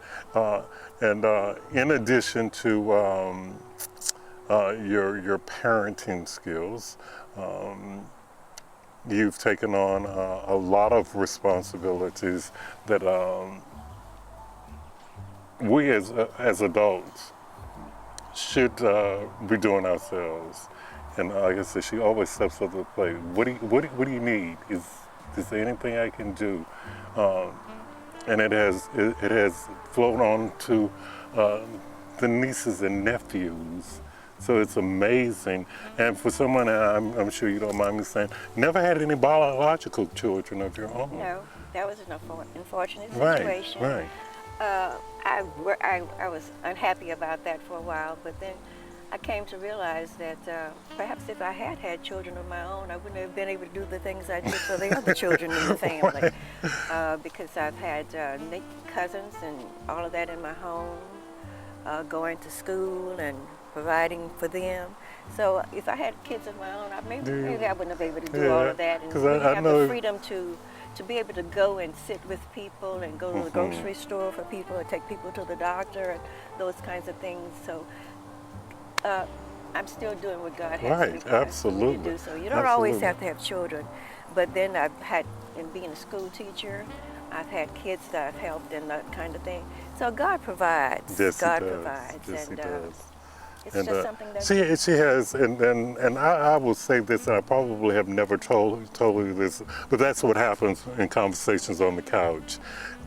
[SPEAKER 1] And in addition to your parenting skills, you've taken on a lot of responsibilities that we as adults should be doing ourselves. And like I said, she always steps up to the plate. What do you need? Is there anything I can do? And it has flown on to the nieces and nephews. So it's amazing. And for someone, I'm sure you don't mind me saying, never had any biological children of your own.
[SPEAKER 6] No, that was an unfortunate situation.
[SPEAKER 1] Right.
[SPEAKER 6] I was unhappy about that for a while, but then I came to realize that perhaps if I had had children of my own, I wouldn't have been able to do the things I did for the other children in the family. Because I've had cousins and all of that in my home, going to school and providing for them. So if I had kids of my own, maybe I wouldn't have been able to do all of that. And really have the freedom to be able to go and sit with people and go to the grocery store for people and take people to the doctor and those kinds of things. So I'm still doing what God has me to do. So you don't always have to have children. But then I've had, in being a school teacher, I've had kids that I've helped and that kind of thing. So God provides.
[SPEAKER 1] Yes,
[SPEAKER 6] God
[SPEAKER 1] He does.
[SPEAKER 6] provides.
[SPEAKER 1] Yes,
[SPEAKER 6] and
[SPEAKER 1] He does.
[SPEAKER 6] it's just something that
[SPEAKER 1] she has, and I will say this, and I probably have never told you this, but that's what happens in conversations on the couch.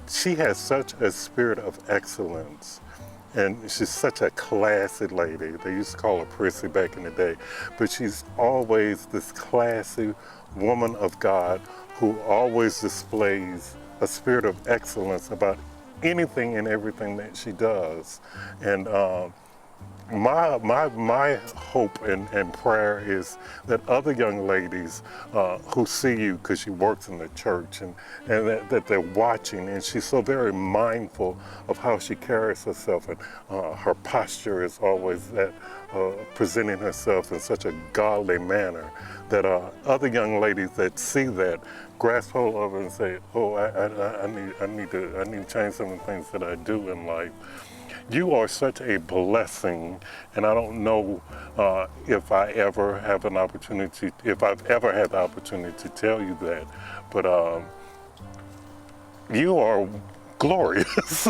[SPEAKER 1] She has such a spirit of excellence, and she's such a classy lady. They used to call her Prissy back in the day, but she's always this classy woman of God who always displays a spirit of excellence about anything and everything that she does. And my hope and prayer is that other young ladies who see you, because she works in the church, and that they're watching, and she's so very mindful of how she carries herself, and her posture is always that presenting herself in such a godly manner, that other young ladies that see that grasp hold of her and say, oh, I need to change some of the things that I do in life. You are such a blessing, and I don't know if I've ever had the opportunity to tell you that, but you are glorious.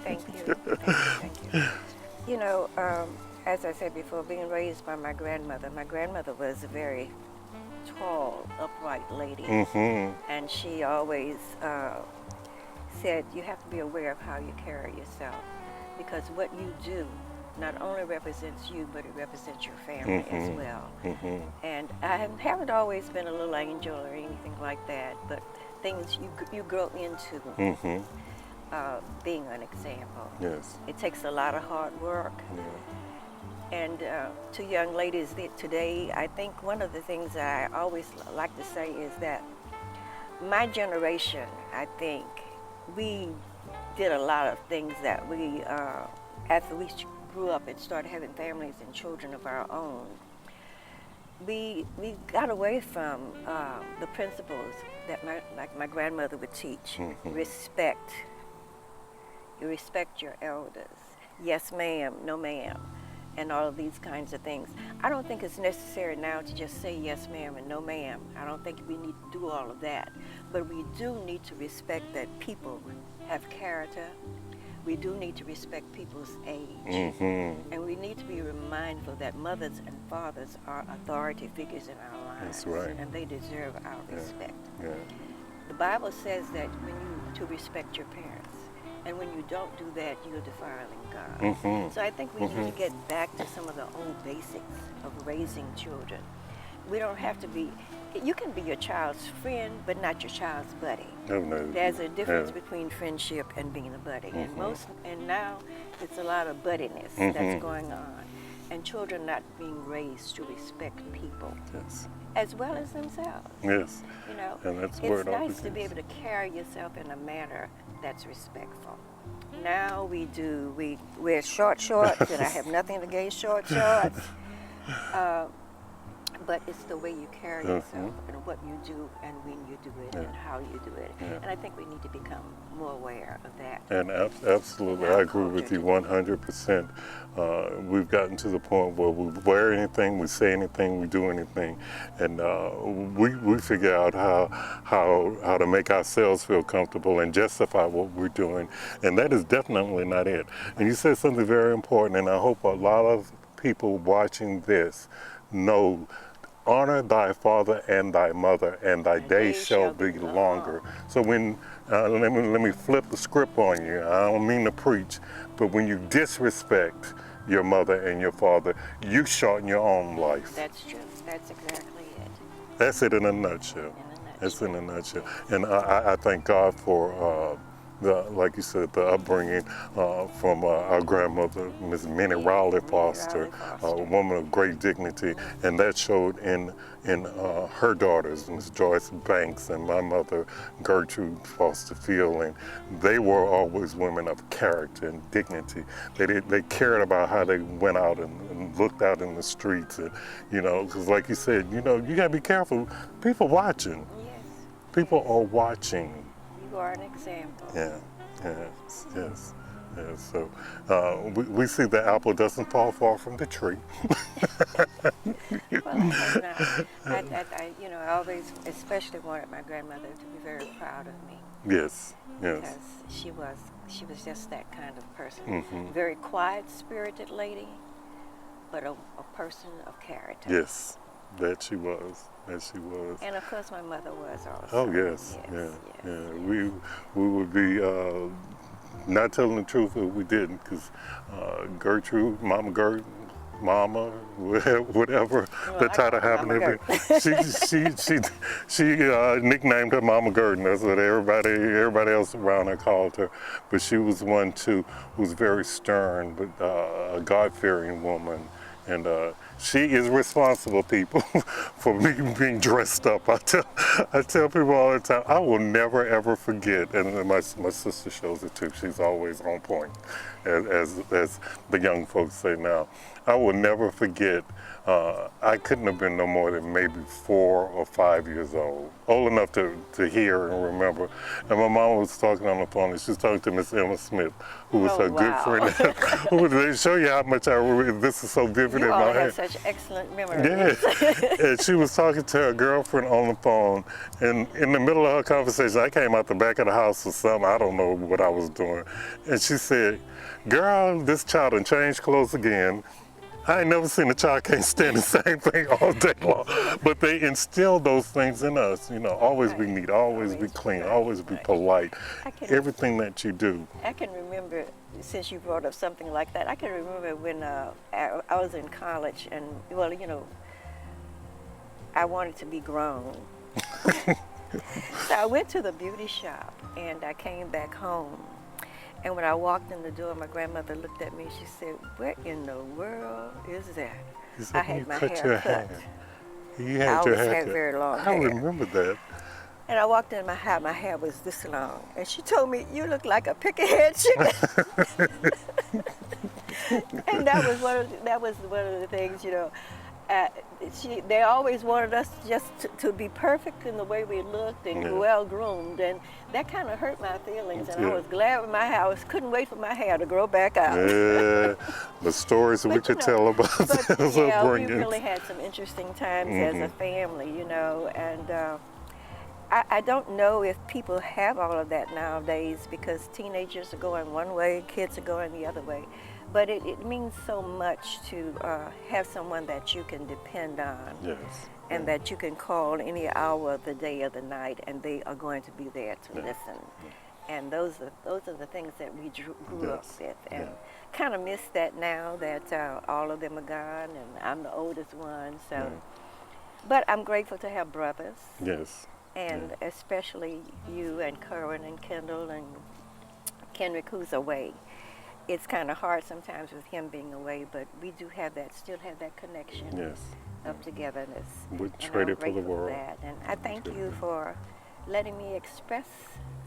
[SPEAKER 6] Thank you. Thank you. You know, as I said before, being raised by my grandmother was a very tall, upright lady, and she always said you have to be aware of how you carry yourself, because what you do not only represents you, but it represents your family as well. And I haven't always been a little angel or anything like that, but things you grow into being an example.
[SPEAKER 1] Yes.
[SPEAKER 6] It takes a lot of hard work. And to young ladies today, I think one of the things I always like to say is that my generation, I think, we did a lot of things that we, after we grew up and started having families and children of our own, we got away from the principles that my grandmother would teach. Respect. You respect your elders. Yes, ma'am, no, ma'am, and all of these kinds of things. I don't think it's necessary now to just say yes, ma'am, and no, ma'am. I don't think we need to do all of that. But we do need to respect that people have character. we do need to respect people's age.
[SPEAKER 1] Mm-hmm.
[SPEAKER 6] And we need to be mindful that mothers and fathers are authority figures in our lives.
[SPEAKER 1] That's right.
[SPEAKER 6] And they deserve our respect.
[SPEAKER 1] Yeah.
[SPEAKER 6] The Bible says that to respect your parents. And when you don't do that, you're defiling God.
[SPEAKER 1] Mm-hmm.
[SPEAKER 6] So I think we need to get back to some of the old basics of raising children. We don't have to be, you can be your child's friend, but not your child's buddy.
[SPEAKER 1] No.
[SPEAKER 6] There's a difference between friendship and being a buddy. And now it's a lot of buddiness that's going on. And children not being raised to respect people.
[SPEAKER 1] Yes.
[SPEAKER 6] As well as themselves.
[SPEAKER 1] Yes.
[SPEAKER 6] You know,
[SPEAKER 1] And that's where
[SPEAKER 6] it's
[SPEAKER 1] it all
[SPEAKER 6] nice to be
[SPEAKER 1] begins.
[SPEAKER 6] able to carry yourself in a manner that's respectful. Now we wear short shorts, and I have nothing against short shorts. But it's the way you carry yourself and what you do and when you do it and how you do it.
[SPEAKER 1] Yeah.
[SPEAKER 6] And I think we need to become more aware of that.
[SPEAKER 1] And absolutely, I agree with you 100%. We've gotten to the point where we wear anything, we say anything, we do anything, and we figure out how to make ourselves feel comfortable and justify what we're doing, and that is definitely not it. And you said something very important, and I hope a lot of people watching this know, honor thy father and thy mother, and thy days shall be longer. So when, let me flip the script on you. I don't mean to preach, but when you disrespect your mother and your father, you shorten your own life.
[SPEAKER 6] That's true. That's exactly it.
[SPEAKER 1] That's it in a nutshell. That's in a nutshell. And I thank God for like you said, the upbringing from our grandmother, Miss Minnie Rowley Foster, a woman of great dignity, and that showed in her daughters, Miss Joyce Banks and my mother, Gertrude Foster Field, and they were always women of character and dignity. They cared about how they went out and looked out in the streets, and because like you said, you gotta be careful. People watching.
[SPEAKER 6] Yes.
[SPEAKER 1] People are watching.
[SPEAKER 6] You are an example.
[SPEAKER 1] Yes. So we see the apple doesn't fall far from the tree.
[SPEAKER 6] Well, I always especially wanted my grandmother to be very proud of me.
[SPEAKER 1] Yes.
[SPEAKER 6] Because she was just that kind of person. Very quiet-spirited lady, but a person of character.
[SPEAKER 1] Yes, that she was.
[SPEAKER 6] And of course, my mother was also.
[SPEAKER 1] Oh yes. We would be not telling the truth if we didn't, because Gertrude, Mama, whatever the title happened to be, she nicknamed her Mama Gurdon. That's what everybody else around her called her. But she was one too who was very stern, but a God-fearing woman. And she is responsible, people, for me being dressed up. I tell people all the time, I will never ever forget, and my sister shows it too. She's always on point, as the young folks say now. I will never forget. I couldn't have been no more than maybe 4 or 5 years old enough to hear and remember. And my mom was talking on the phone, and she was talking to Miss Emma Smith, who was her good friend. They show you how much I remember. This is so vivid in my head.
[SPEAKER 6] You all have such excellent memories.
[SPEAKER 1] Yeah, and she was talking to her girlfriend on the phone, and in the middle of her conversation, I came out the back of the house or something. I don't know what I was doing, and she said, "Girl, this child done changed clothes again. I ain't never seen a child can't stand the same thing all day long." But they instill those things in us, always be neat, always be clean, always be polite, everything that you do.
[SPEAKER 6] I can remember, since you brought up something like that, I can remember when I was in college, and I wanted to be grown. So I went to the beauty shop, and I came back home. And when I walked in the door, my grandmother looked at me. She said, "What in the world is that?" I had my hair cut.
[SPEAKER 1] You had your hair
[SPEAKER 6] had
[SPEAKER 1] cut.
[SPEAKER 6] very long
[SPEAKER 1] I
[SPEAKER 6] hair.
[SPEAKER 1] remember that.
[SPEAKER 6] And I walked in, my hair was this long. And she told me, "You look like a pickerhead chicken." And that was one of the things, they always wanted us just to be perfect in the way we looked and well groomed, and that kind of hurt my feelings. And I was glad when I couldn't wait for my hair to grow back out.
[SPEAKER 1] Yeah, the stories that we could tell about those upbringings.
[SPEAKER 6] We really had some interesting times as a family, and I don't know if people have all of that nowadays because teenagers are going one way, kids are going the other way. But it means so much to have someone that you can depend on.
[SPEAKER 1] Yes.
[SPEAKER 6] And that you can call any hour of the day or the night, and they are going to be there to listen. And those are the things that we grew up with, and kind of miss that now that all of them are gone, and I'm the oldest one. So, but I'm grateful to have brothers.
[SPEAKER 1] Yes.
[SPEAKER 6] And especially you and Kerwin and Kendall and Kendrick, who's away. It's kind of hard sometimes with him being away, but we do still have that connection.
[SPEAKER 1] Yes.
[SPEAKER 6] Of togetherness.
[SPEAKER 1] We
[SPEAKER 6] And
[SPEAKER 1] traded
[SPEAKER 6] I'm
[SPEAKER 1] for the
[SPEAKER 6] grateful
[SPEAKER 1] world.
[SPEAKER 6] that. And I thank you for letting me express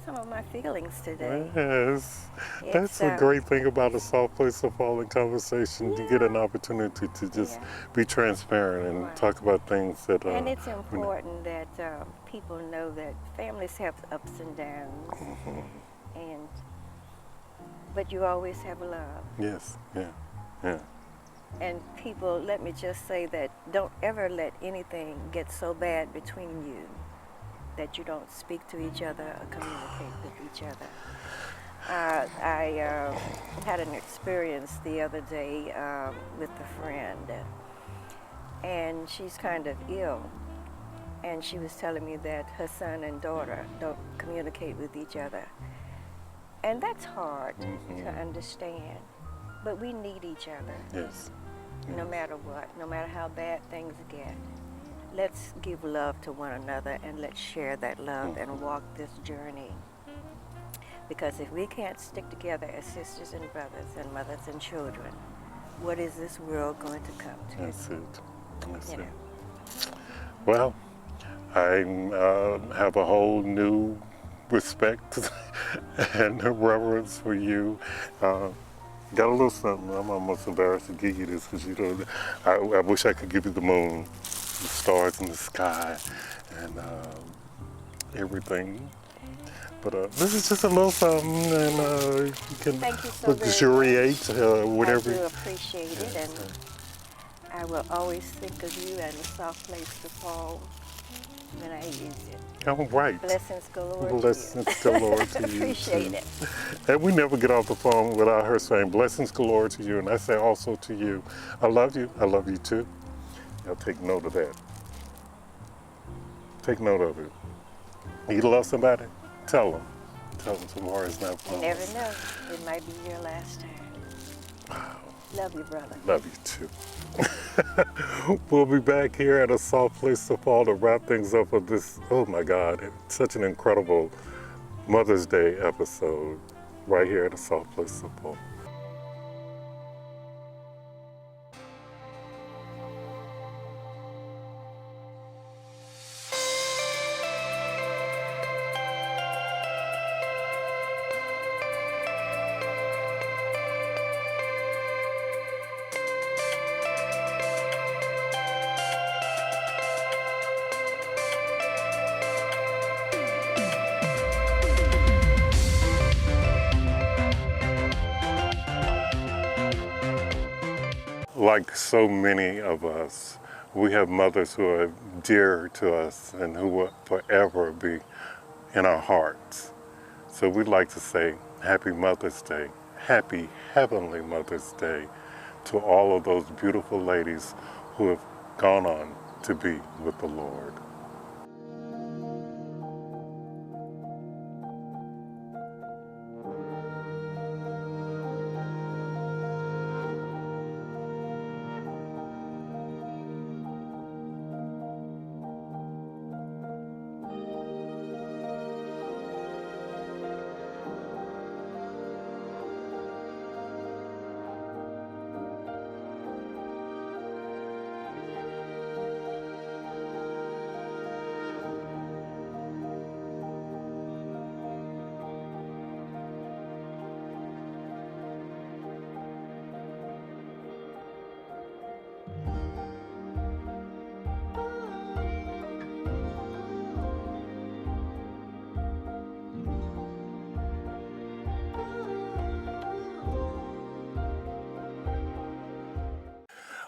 [SPEAKER 6] some of my feelings today.
[SPEAKER 1] Yes. That's a great thing about a soft place to fall in conversation. You get an opportunity to just be transparent and talk about things that
[SPEAKER 6] and it's important that people know that families have ups and downs. And but you always have love.
[SPEAKER 1] Yes. Yeah.
[SPEAKER 6] And people, let me just say that don't ever let anything get so bad between you that you don't speak to each other or communicate with each other. I had an experience the other day with a friend, and she's kind of ill. And she was telling me that her son and daughter don't communicate with each other. And that's hard to understand. But we need each other.
[SPEAKER 1] Yes.
[SPEAKER 6] No matter what, no matter how bad things get. Let's give love to one another and let's share that love and walk this journey. Because if we can't stick together as sisters and brothers and mothers and children, what is this world going to come to?
[SPEAKER 1] That's it. That's it.
[SPEAKER 6] Know.
[SPEAKER 1] Well, I have a whole new respect and reverence for you. Got a little something. I'm almost embarrassed to give you this because you don't. I wish I could give you the moon, the stars in the sky, and everything. But this is just a little something, and you can
[SPEAKER 6] Thank you so
[SPEAKER 1] luxuriate whatever.
[SPEAKER 6] I do appreciate it, and I will always think of you and a soft place to fall when I use it.
[SPEAKER 1] Oh, right.
[SPEAKER 6] Blessings galore.
[SPEAKER 1] Blessings galore to you.
[SPEAKER 6] Appreciate
[SPEAKER 1] too.
[SPEAKER 6] it.
[SPEAKER 1] And we never get off the phone without her saying blessings galore to you. And I say also to you, I love you. I love you too. Now take note of that. Take note of it. You love somebody? Tell them. Tell them tomorrow is not
[SPEAKER 6] You
[SPEAKER 1] promised.
[SPEAKER 6] never know. It might be your last time.
[SPEAKER 1] Wow.
[SPEAKER 6] Love you, brother.
[SPEAKER 1] Love you too. We'll be back here at a soft place to fall to wrap things up with this, oh my God, such an incredible Mother's Day episode right here at a soft place to fall. Like so many of us, we have mothers who are dear to us and who will forever be in our hearts. So we'd like to say Happy Mother's Day, Happy Heavenly Mother's Day to all of those beautiful ladies who have gone on to be with the Lord.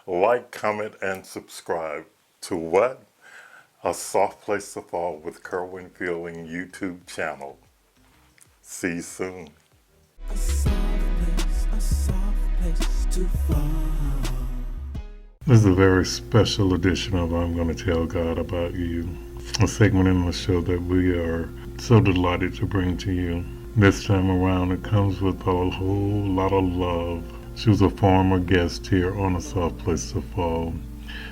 [SPEAKER 1] Like, comment, and subscribe to what? A Soft Place to Fall with Kerwin Fielding YouTube channel. See you soon.
[SPEAKER 2] A soft place to fall.
[SPEAKER 1] This is a very special edition of I'm Going to Tell God About You, a segment in the show that we are so delighted to bring to you. This time around, it comes with a whole lot of love. She was a former guest here on A Soft Place to Fall.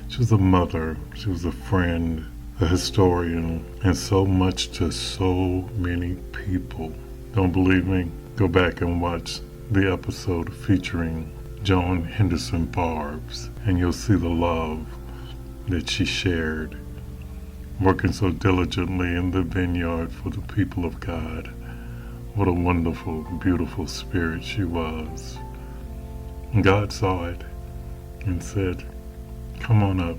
[SPEAKER 1] She was a mother, she was a friend, a historian, and so much to so many people. Don't believe me? Go back and watch the episode featuring Joan Henderson Barbs, and you'll see the love that she shared, working so diligently in the vineyard for the people of God. What a wonderful, beautiful spirit she was. God saw it and said, come on up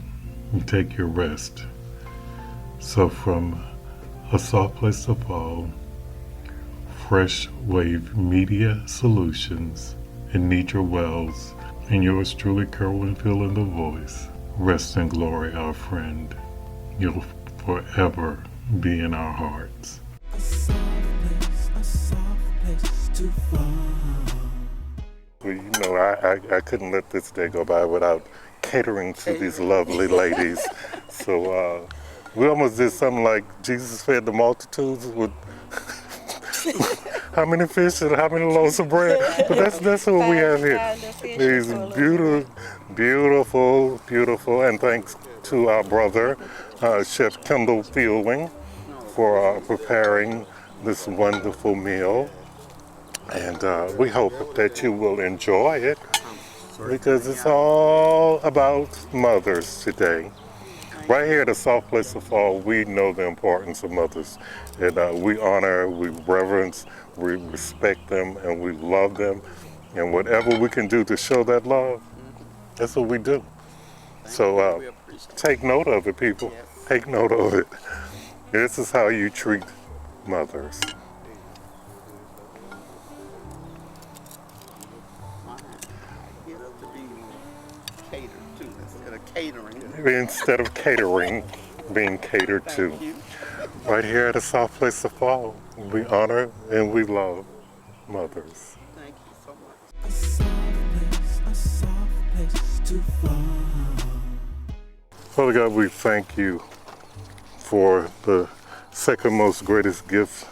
[SPEAKER 1] and take your rest. So from A Soft Place to Fall, Fresh Wave Media Solutions, Anitra Wells, and yours truly, Kerwin Fielding the Voice. Rest in glory, our friend. You'll forever be in our hearts.
[SPEAKER 2] A soft place to fall.
[SPEAKER 1] Well, you know, I couldn't let this day go by without catering to these lovely ladies. So we almost did something like Jesus fed the multitudes with how many fish and how many loaves of bread? But that's what we have here. These beautiful, and thanks to our brother, Chef Kendall Fielding, for preparing this wonderful meal. And we hope that you will enjoy it, because it's all about mothers today. Right here at A Soft Place to Fall, we know the importance of mothers. And we honor, we reverence, we respect them, and we love them. And whatever we can do to show that love, that's what we do. So take note of it, people. Take note of it. This is how you treat mothers. Instead of catering, being catered to. Right here at A Soft Place to Fall, we honor and we love mothers.
[SPEAKER 3] Thank you so much.
[SPEAKER 2] A soft place to fall.
[SPEAKER 1] Father God, we thank you for the second most greatest gift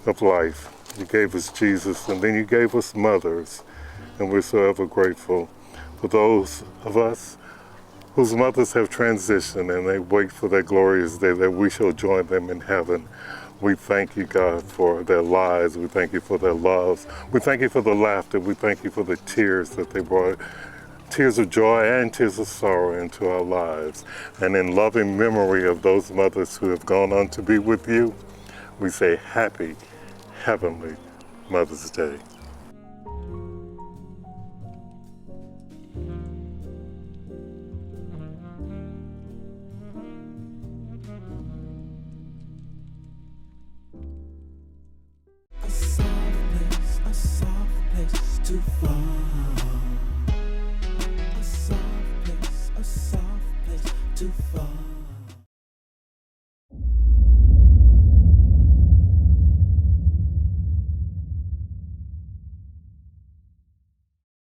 [SPEAKER 1] of life. You gave us Jesus, and then you gave us mothers, and we're so ever grateful for those of us whose mothers have transitioned and they wait for that glorious day that we shall join them in heaven. We thank you, God, for their lives. We thank you for their loves. We thank you for the laughter. We thank you for the tears that they brought, tears of joy and tears of sorrow into our lives. And in loving memory of those mothers who have gone on to be with you, we say happy, heavenly Mother's Day.
[SPEAKER 2] A soft place to fall.